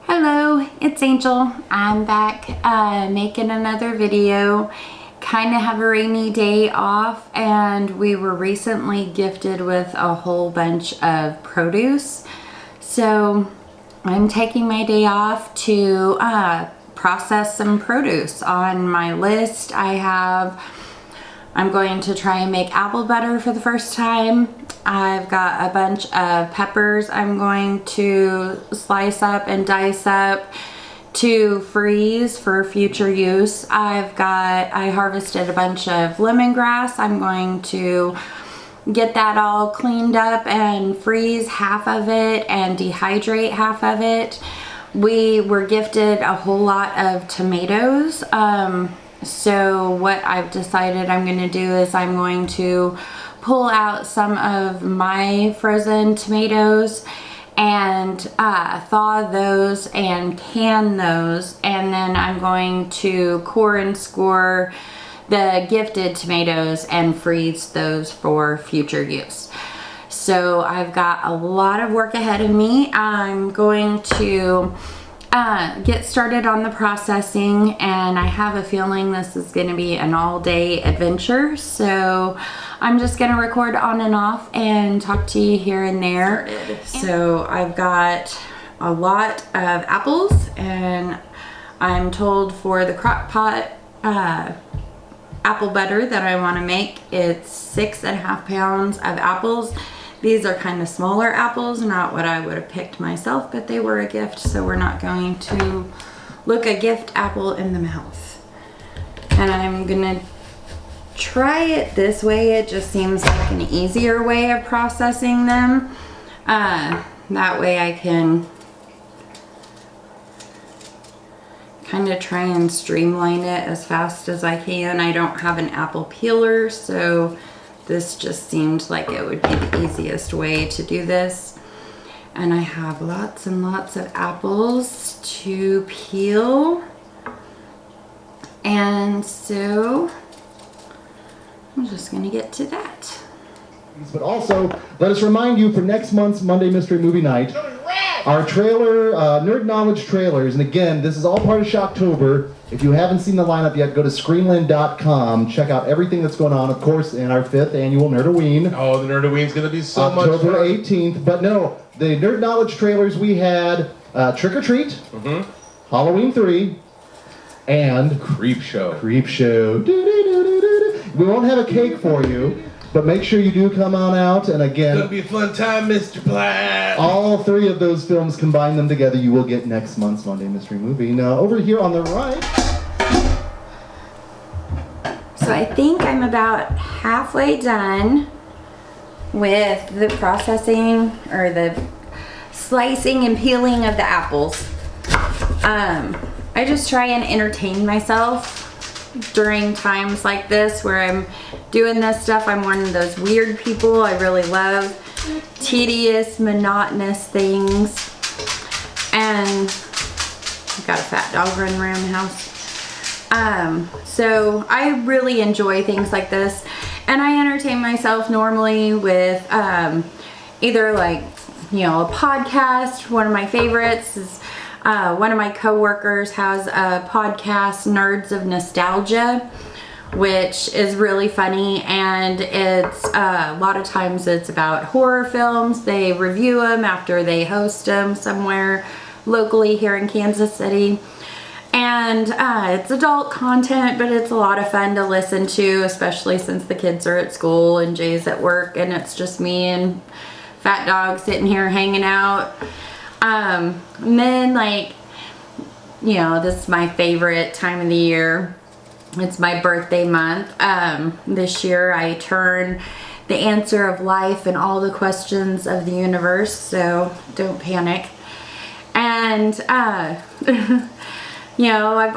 Hello, it's Angel. I'm back making another video. Kind of have a rainy day off, and we were recently gifted with a whole bunch of produce. So I'm taking my day off to process some produce. On my list I'm going to try and make apple butter for the first time. I've got a bunch of peppers I'm going to slice up and dice up to freeze for future use. I harvested a bunch of lemongrass. I'm going to get that all cleaned up and freeze half of it and dehydrate half of it. We were gifted a whole lot of tomatoes. So what I've decided I'm going to do is I'm going to pull out some of my frozen tomatoes and thaw those and can those, and then I'm going to core and score the gifted tomatoes and freeze those for future use. So I've got a lot of work ahead of me. I'm going to get started on the processing, and I have a feeling this is going to be an all-day adventure, so I'm just going to record on and off and talk to you here and there. So I've got a lot of apples, and I'm told for the crock pot apple butter that I want to make, it's 6.5 pounds of apples. These are kind of smaller apples, not what I would have picked myself, but they were a gift, so we're not going to look a gift apple in the mouth. And I'm gonna try it this way. It just seems like an easier way of processing them. That way I can kind of try and streamline it as fast as I can. I don't have an apple peeler, so this just seemed like it would be the easiest way to do this. And I have lots and lots of apples to peel. And so I'm just gonna get to that. But also, let us remind you for next month's Monday Mystery Movie Night, our trailer, Nerd Knowledge trailers, and again, this is all part of Shocktober. If you haven't seen the lineup yet, go to Screenland.com, check out everything that's going on, of course, in our 5th annual Nerdoween. Oh, the Nerdoween's going to be so much fun. October 18th, but no, the Nerd Knowledge trailers we had, Trick or Treat, Halloween 3, and Creepshow. We won't have a cake for you, but make sure you do come on out, and again, It's going to be a fun time, Mr. Platt. all 3 of those films, combine them together, you will get next month's Monday Mystery Movie. Now, over here on the right... So I think I'm about halfway done with the processing or the slicing and peeling of the apples. I just try and entertain myself during times like this where I'm doing this stuff. I'm one of those weird people. I really love tedious, monotonous things. And I've got a fat dog running around the house. So I really enjoy things like this, and I entertain myself normally with either like, a podcast. One of my favorites is one of my coworkers has a podcast, Nerds of Nostalgia, which is really funny, and it's a lot of times it's about horror films. They review them after they host them somewhere locally here in Kansas City. And it's adult content, but it's a lot of fun to listen to, especially since the kids are at school and Jay's at work, and it's just me and Fat Dog sitting here hanging out. And then, this is my favorite time of the year. It's my birthday month. This year I turn the answer of life and all the questions of the universe, so don't panic. And I've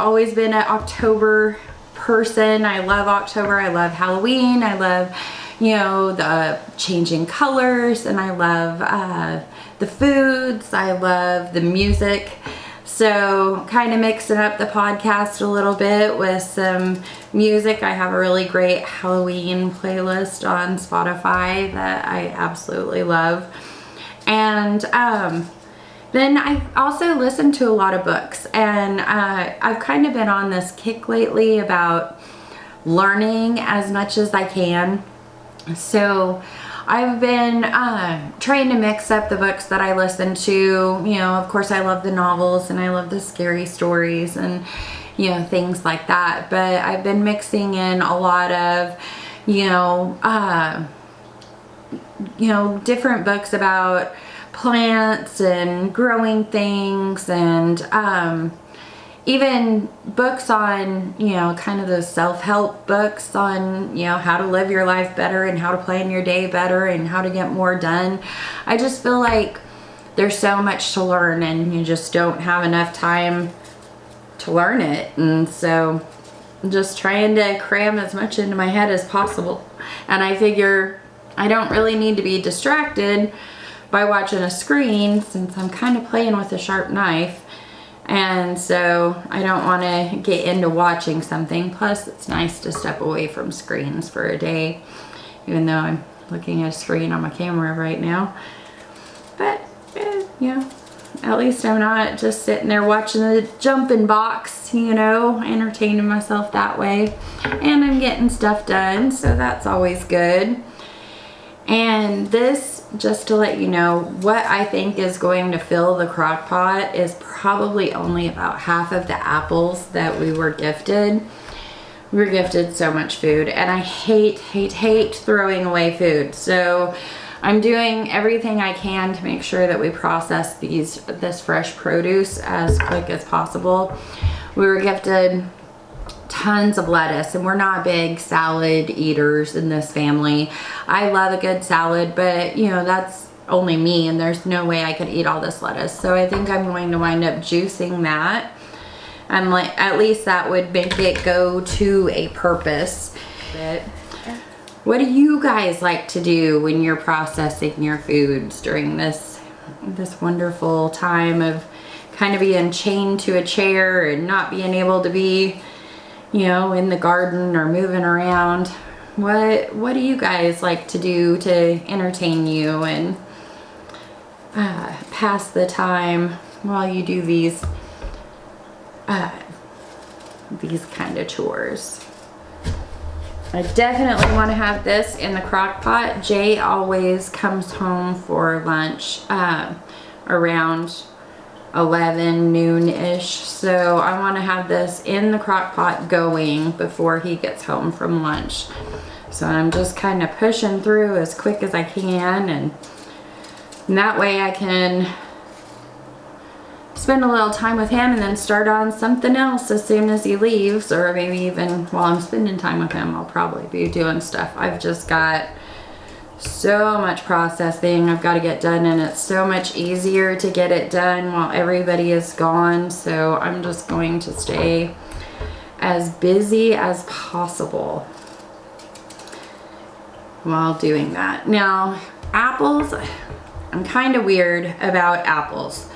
always been an October person. I love October. I love Halloween. I love, the changing colors, and I love the foods. I love the music. So kind of mixing up the podcast a little bit with some music. I have a really great Halloween playlist on Spotify that I absolutely love. And Then I also listen to a lot of books, and I've kind of been on this kick lately about learning as much as I can. So I've been trying to mix up the books that I listen to. You know, of course I love the novels and I love the scary stories and, you know, things like that. But I've been mixing in a lot of, you know, different books about plants and growing things, and even books on, you know, kind of those self-help books on, you know, how to live your life better and how to plan your day better and how to get more done. I just feel like there's so much to learn and you just don't have enough time to learn it. And so I'm just trying to cram as much into my head as possible. And I figure I don't really need to be distracted by watching a screen, since I'm kind of playing with a sharp knife. And so I don't want to get into watching something. Plus it's nice to step away from screens for a day, even though I'm looking at a screen on my camera right now. But you know, at least I'm not just sitting there watching the jumping box, you know, entertaining myself that way. And I'm getting stuff done, so that's always good. And this, just to let you know, what I think is going to fill the crock pot is probably only about half of the apples that we were gifted. We were gifted so much food, and I hate throwing away food. So I'm doing everything I can to make sure that we process this fresh produce as quick as possible. We were gifted tons of lettuce, and we're not big salad eaters in this family. I love a good salad, but you know, that's only me, and there's no way I could eat all this lettuce. So I think I'm going to wind up juicing that, and like at least that would make it go to a purpose. But what do you guys like to do when you're processing your foods during this wonderful time of kind of being chained to a chair and not being able to be, you know, in the garden or moving around? What do you guys like to do to entertain you and pass the time while you do these kind of chores? I definitely want to have this in the crock pot. Jay always comes home for lunch around 11 noon-ish, so I want to have this in the crock pot going before he gets home from lunch. So I'm just kind of pushing through as quick as I can, and that way I can spend a little time with him and then start on something else as soon as he leaves, or maybe even while I'm spending time with him I'll probably be doing stuff. I've just got so much processing I've got to get done, and it's so much easier to get it done while everybody is gone. So I'm just going to stay as busy as possible while doing that. Now, apples, I'm kind of weird about apples.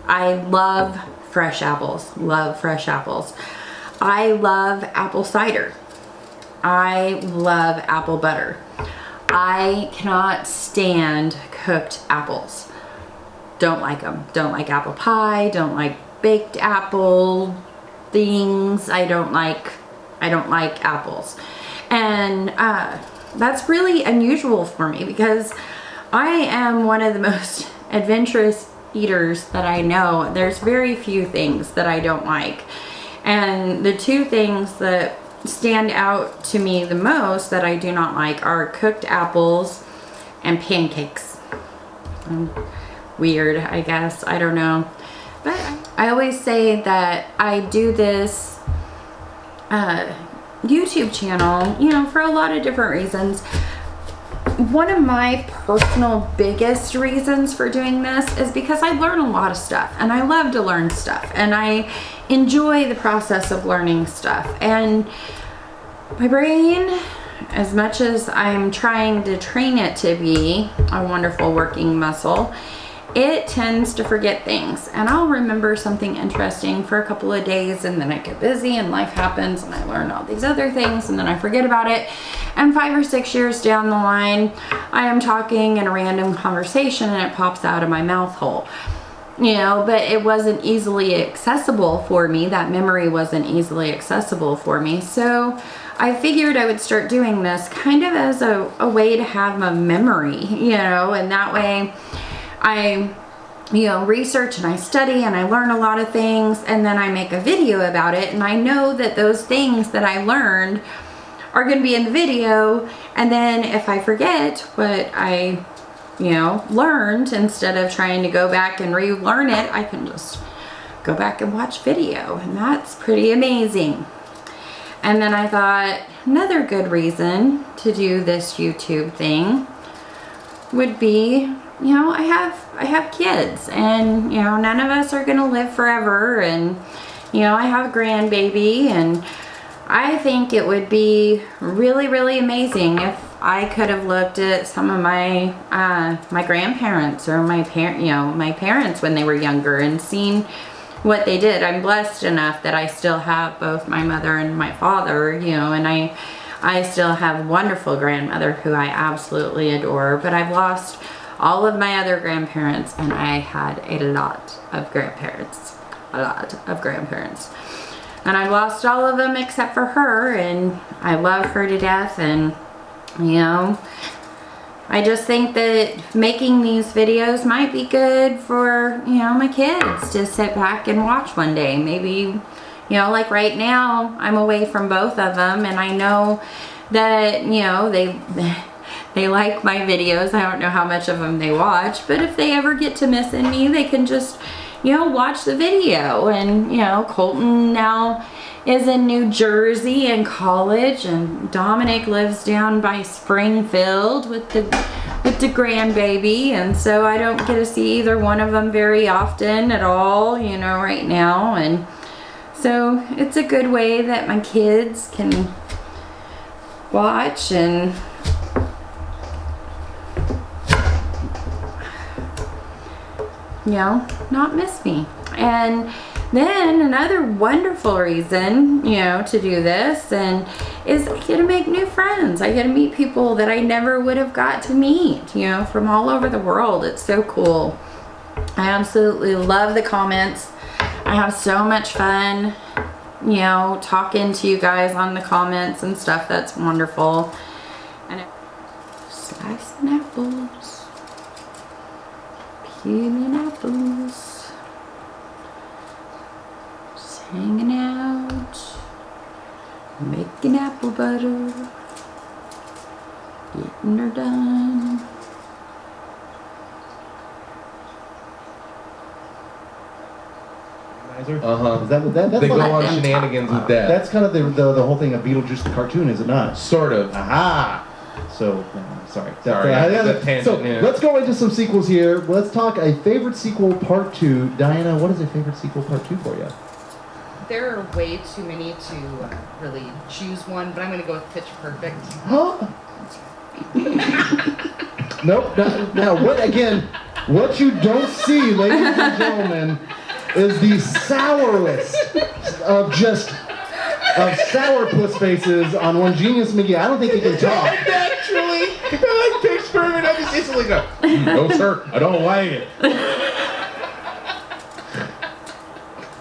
I love fresh apples, love fresh apples. I love apple cider. I love apple butter. I cannot stand cooked apples. Don't like them. Don't like apple pie. Don't like baked apple things. I don't like apples. And that's really unusual for me, because I am one of the most adventurous eaters that I know. There's very few things that I don't like. And the two things that stand out to me the most that I do not like are cooked apples and pancakes. Weird, I guess. I don't know. But I always say that I do this YouTube channel, you know, for a lot of different reasons. One of my personal biggest reasons for doing this is because I learn a lot of stuff, and I love to learn stuff, and I enjoy the process of learning stuff. And my brain, as much as I'm trying to train it to be a wonderful working muscle, it tends to forget things. And I'll remember something interesting for a couple of days, and then I get busy and life happens and I learn all these other things, and then I forget about it. And 5 or 6 years down the line, I am talking in a random conversation and it pops out of my mouth hole. you know, but it wasn't easily accessible for me. That memory wasn't easily accessible for me. So I figured I would start doing this kind of as a way to have a memory, you know, and that way I, you know, research and I study and I learn a lot of things, and then I make a video about it, and I know that those things that I learned are going to be in the video, and then if I forget what I, you know, learned, instead of trying to go back and relearn it, I can just go back and watch video, and that's pretty amazing. And then I thought another good reason to do this YouTube thing would be, you know, I have kids, and you know, none of us are gonna live forever, and you know, I have a grandbaby, and I think it would be really, really amazing if I could have looked at some of my my grandparents or my parents when they were younger and seen what they did. I'm blessed enough that I still have both my mother and my father, you know, and I still have a wonderful grandmother who I absolutely adore, but I've lost all of my other grandparents, and I had a lot of grandparents. And I lost all of them except for her, and I love her to death, and you know, I just think that making these videos might be good for, you know, my kids to sit back and watch one day. Maybe, you know, like right now I'm away from both of them, and I know that, you know, they like my videos. I don't know how much of them they watch, but if they ever get to missing me, they can just, you know, watch the video. And you know, Colton now is in New Jersey in college, and Dominic lives down by Springfield with the grandbaby, and so I don't get to see either one of them very often at all, you know, right now. And so it's a good way that my kids can watch and you know, not miss me. And then another wonderful reason, you know, to do this and is I get to make new friends. I get to meet people that I never would have got to meet, you know, from all over the world. It's so cool. I absolutely love the comments. I have so much fun, you know, talking to you guys on the comments and stuff. That's wonderful. And slicing apples. Peeling apples, just hanging out, making apple butter, getting her done. Uh-huh. Is that what that's They go what, on them shenanigans with that. that's kind of the whole thing of Beetlejuice the cartoon, is it not? Sort of. Aha! So, sorry. That tangent, So, yeah. let's go into some sequels here. Let's talk a favorite sequel part 2. Diana, what is a favorite sequel part 2 for you? There are way too many to really choose one, but I'm going to go with Pitch Perfect. Huh? Nope. Now, what you don't see, ladies and gentlemen, is the sourest of sourpuss faces on one Genius McGee. I don't think he can talk. Naturally, I like Pitch Perfect. I just instantly go, no sir, I don't like it.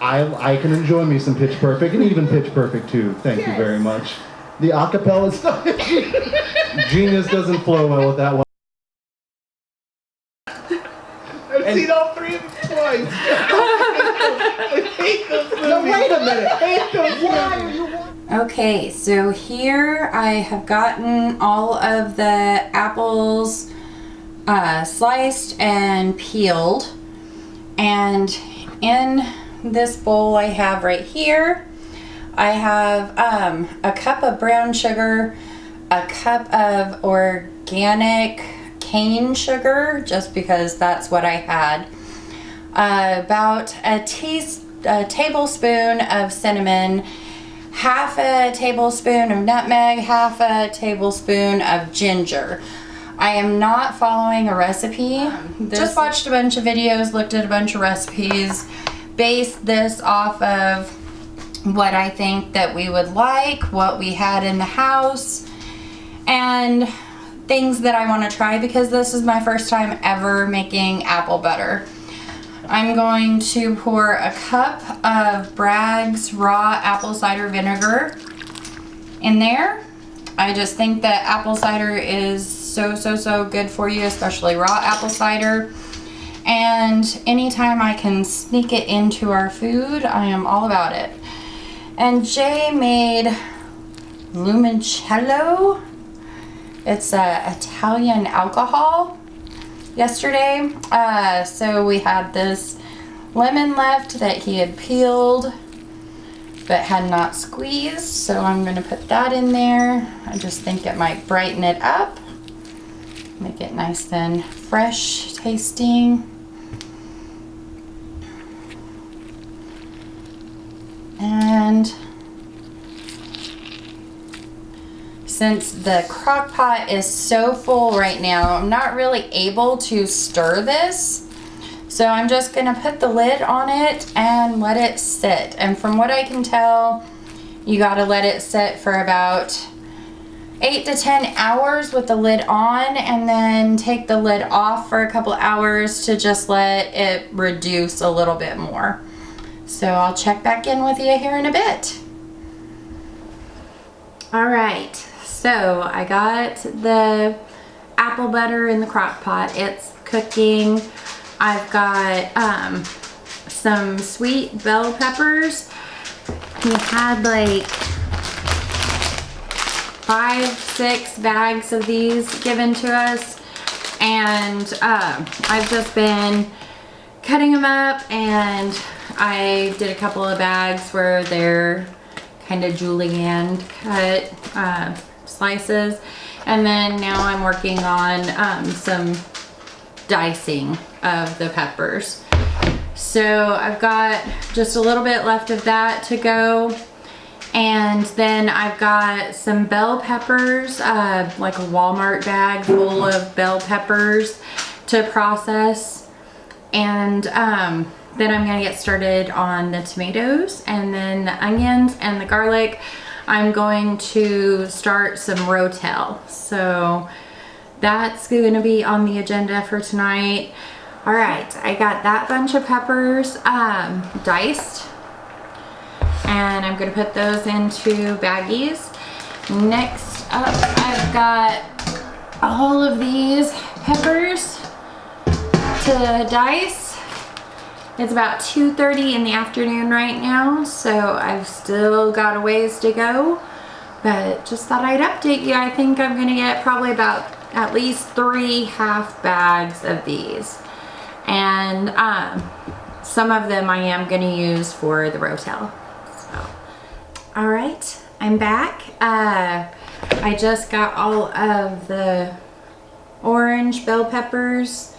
I can enjoy me some Pitch Perfect, and even Pitch Perfect 2. Thank you very much. The acapella stuff. Genius doesn't flow well with that one. I've seen all three of them twice. I hate those movies. No, wait a minute. I hate those Why movies. are you... Okay, so here I have gotten all of the apples sliced and peeled, and in this bowl I have right here, I have a cup of brown sugar, a cup of organic cane sugar, just because that's what I had, about a tablespoon of cinnamon, half a tablespoon of nutmeg, half a tablespoon of ginger. I am not following a recipe. Just watched a bunch of videos, looked at a bunch of recipes, based this off of what I think that we would like, what we had in the house, and things that I want to try, because this is my first time ever making apple butter. I'm going to pour a cup of Bragg's raw apple cider vinegar in there. I just think that apple cider is so good for you, especially raw apple cider. And anytime I can sneak it into our food, I am all about it. And Jay made limoncello. It's a Italian alcohol yesterday. So we had this lemon left that he had peeled but had not squeezed. So I'm going to put that in there. I just think it might brighten it up. Make it nice and fresh tasting. And since the crock pot is so full right now, I'm not really able to stir this. So I'm just gonna put the lid on it and let it sit. And from what I can tell, you gotta let it sit for about 8 to 10 hours with the lid on, and then take the lid off for a couple hours to just let it reduce a little bit more. So I'll check back in with you here in a bit. All right, so I got the apple butter in the crock pot. It's cooking. I've got some sweet bell peppers. He had like 5-6 bags of these given to us, and I've just been cutting them up, and I did a couple of bags where they're kind of julienne cut slices, and then now I'm working on some dicing of the peppers. So I've got just a little bit left of that to go, and then I've got some bell peppers, like a Walmart bag full of bell peppers to process, and then I'm gonna get started on the tomatoes, and then the onions and the garlic. I'm going to start some rotel. So that's gonna be on the agenda for tonight. All right, I got that bunch of peppers diced, and I'm gonna put those into baggies. Next up, I've got all of these peppers to dice. It's about 2:30 in the afternoon right now, so I've still got a ways to go, but just thought I'd update you. I think I'm gonna get probably about at least 3 half bags of these, and some of them I am gonna use for the rotel. So, all right, I'm back. I just got all of the orange bell peppers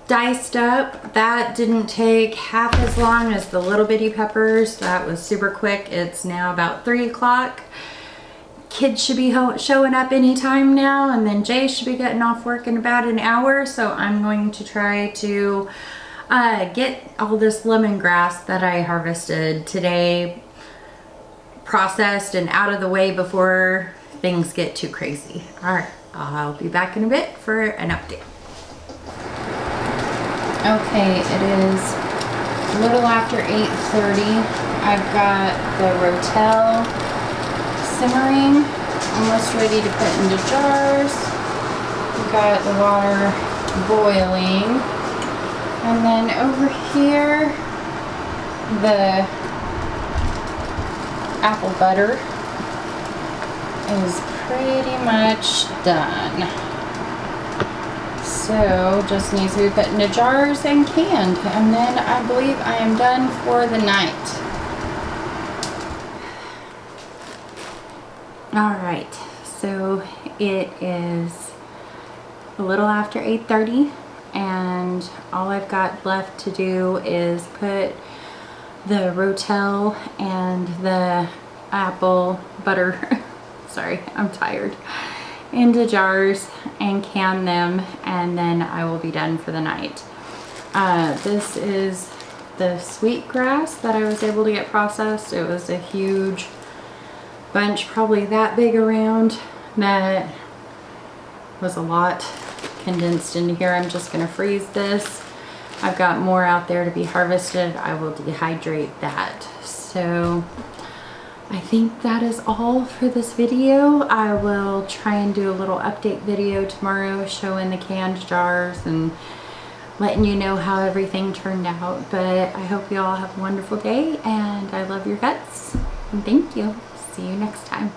diced up. That didn't take half as long as the little bitty peppers. That was super quick. It's now about 3 o'clock. Kids should be showing up anytime now, and then Jay should be getting off work in about an hour. So I'm going to try to get all this lemongrass that I harvested today processed and out of the way before things get too crazy. All right, I'll be back in a bit for an update. Okay, it is a little after 8:30. I've got the rotel simmering, almost ready to put into jars. We've got the water boiling. And then over here, the apple butter is pretty much done. So just needs to be put into jars and canned, and then I believe I am done for the night. All right, so it is a little after 8:30, and all I've got left to do is put the rotel and the apple butter, sorry, I'm tired, into jars and can them, and then I will be done for the night. This is the sweetgrass that I was able to get processed. It was a huge bunch, probably that big around. That was a lot condensed into here. I'm just gonna freeze this. I've got more out there to be harvested, I will dehydrate that. So I think that is all for this video. I will try and do a little update video tomorrow showing the canned jars and letting you know how everything turned out. But I hope you all have a wonderful day, and I love your guts. And thank you. See you next time.